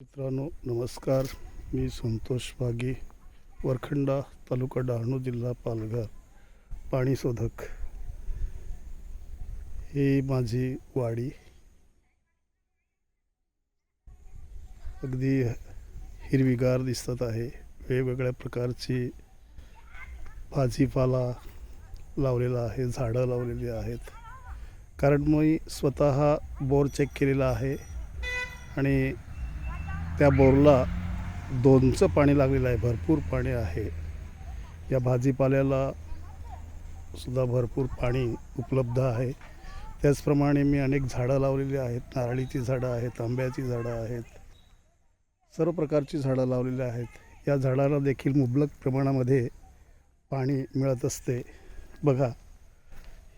मित्रांनो नमस्कार. मी संतोष वाघे, वरखंडा तालुका डहाणू जिल्हा पालघर. पाणी शोधक ही माझी वाडी. अगदी हिरवीगार दिसत आहे. वेगवेगळ्या प्रकारची भाजीपाला लावलेला आहे, झाडं लावलेली आहेत. कारण मी स्वतः बोर चेक केलेला आहे आणि त्या बोरला दोनचं पाणी लागलेलं आहे. भरपूर पाणी आहे. या भाजीपाल्याला सुद्धा भरपूर पाणी उपलब्ध आहे. त्याचप्रमाणे मी अनेक झाडं लावलेली आहेत. नारळीची झाडं आहेत, आंब्याची झाडं आहेत, सर्व प्रकारची झाडं लावलेली आहेत. या झाडाला देखील मुबलक प्रमाणामध्ये पाणी मिळत असते. बघा,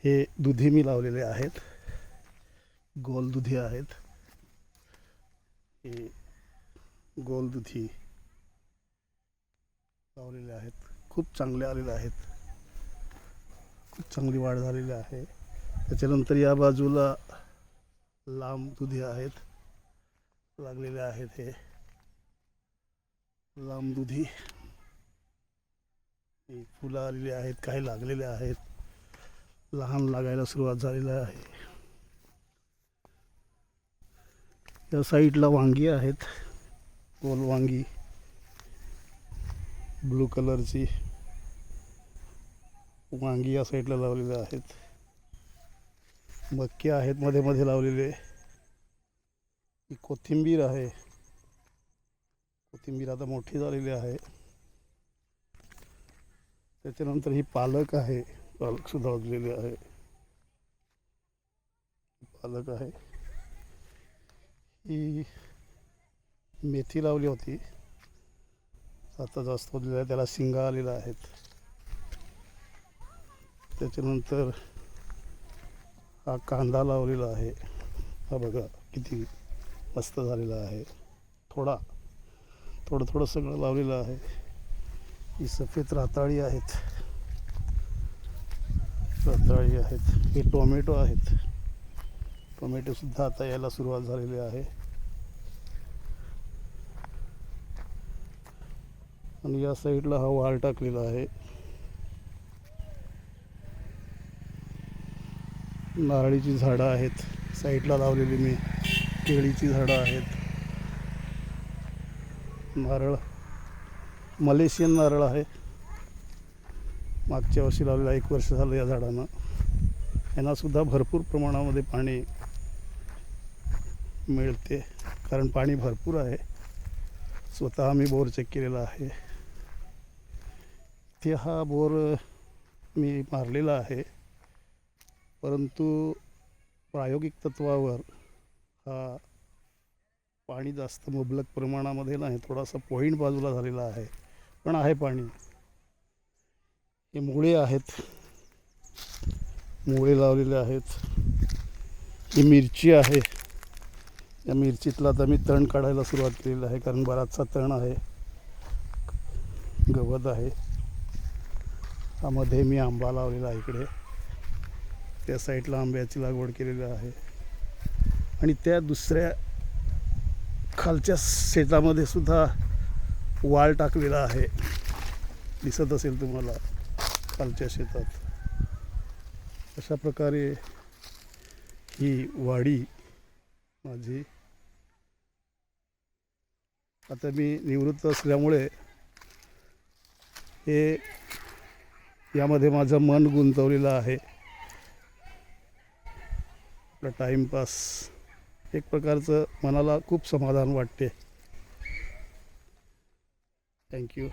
हे दुधी मी लावलेले आहेत, गोल दुधी आहेत. हे गोल दुधी लावलेले आहेत. खूप चांगले आलेले आहेत. खूप चांगली वाढ झालेली आहे. त्याच्यानंतर या बाजूला लांब दुधी आहेत, लागलेले आहेत. हे लांब दुधी फुलं आलेली आहेत, काही लागलेले आहेत, लहान लागायला सुरुवात झालेली आहे. या साईडला वांगी आहेत, गोल वांगी, ब्लू कलरची वांगी या साईडला लावलेले आहेत. मक्के आहेत मध्ये मध्ये लावलेले. ही कोथिंबीर आहे. कोथिंबीर आता मोठी झालेली आहे. त्याच्यानंतर ही पालक आहे, पालक सुद्धा लावलेली आहे. पालक आहे. ही मेथी लावली होती, आता जास्त होलेली आहे, त्याला शिंगा आलेल्या आहेत. त्याच्यानंतर हा कांदा लावलेला आहे. हा बघा किती मस्त झालेला आहे. थोडं थोडं सगळं लावलेलं आहे. ही सफेद राताळी आहेत, राताळी आहेत. हे टोमॅटो आहेत. टोमॅटो सुद्धा आता यायला सुरुवात झालेली आहे. आणि या साईडला हा वाल टाकलेला आहे. नारळीची झाडं आहेत साईडला लावलेली मी. केळीची झाडं आहेत. नारळ मलेशियन नारळ आहे. मागच्या वर्षी लावलेला, 1 वर्ष झालं या झाडांना. यांना सुद्धा भरपूर प्रमाणामध्ये पाणी मिळते, कारण पाणी भरपूर आहे. स्वतः मी बोर चेक केलेला आहे. ते हा बोर मी मारलेला आहे, परंतु प्रायोगिक तत्वावर हा पाणी जास्त मुबलक प्रमाणामध्ये नाही, थोडासा पॉईंट बाजूला झालेला आहे, पण आहे पाणी. हे मुळे आहेत, मुळे लावलेले आहेत. ही मिरची आहे. या मिरचीतला आता मी तण काढायला सुरुवात केलेली आहे, कारण बराचसा तण आहे, गवत आहे. त्यामध्ये मी आंबा लावलेला आहे. इकडे त्या साईडला आंब्याची लागवड केलेली आहे. आणि त्या दुसऱ्या खालच्या शेतामध्ये सुद्धा वाल टाकलेला आहे, दिसत असेल तुम्हाला खालच्या शेतात. अशा प्रकारे ही वाडी माझी. आता मी निवृत्त असल्यामुळे हे यामध्ये माझं मन गुंतवलेलं आहे. आपला टाईमपास, एक प्रकारचं मनाला खूप समाधान वाटते. थँक्यू.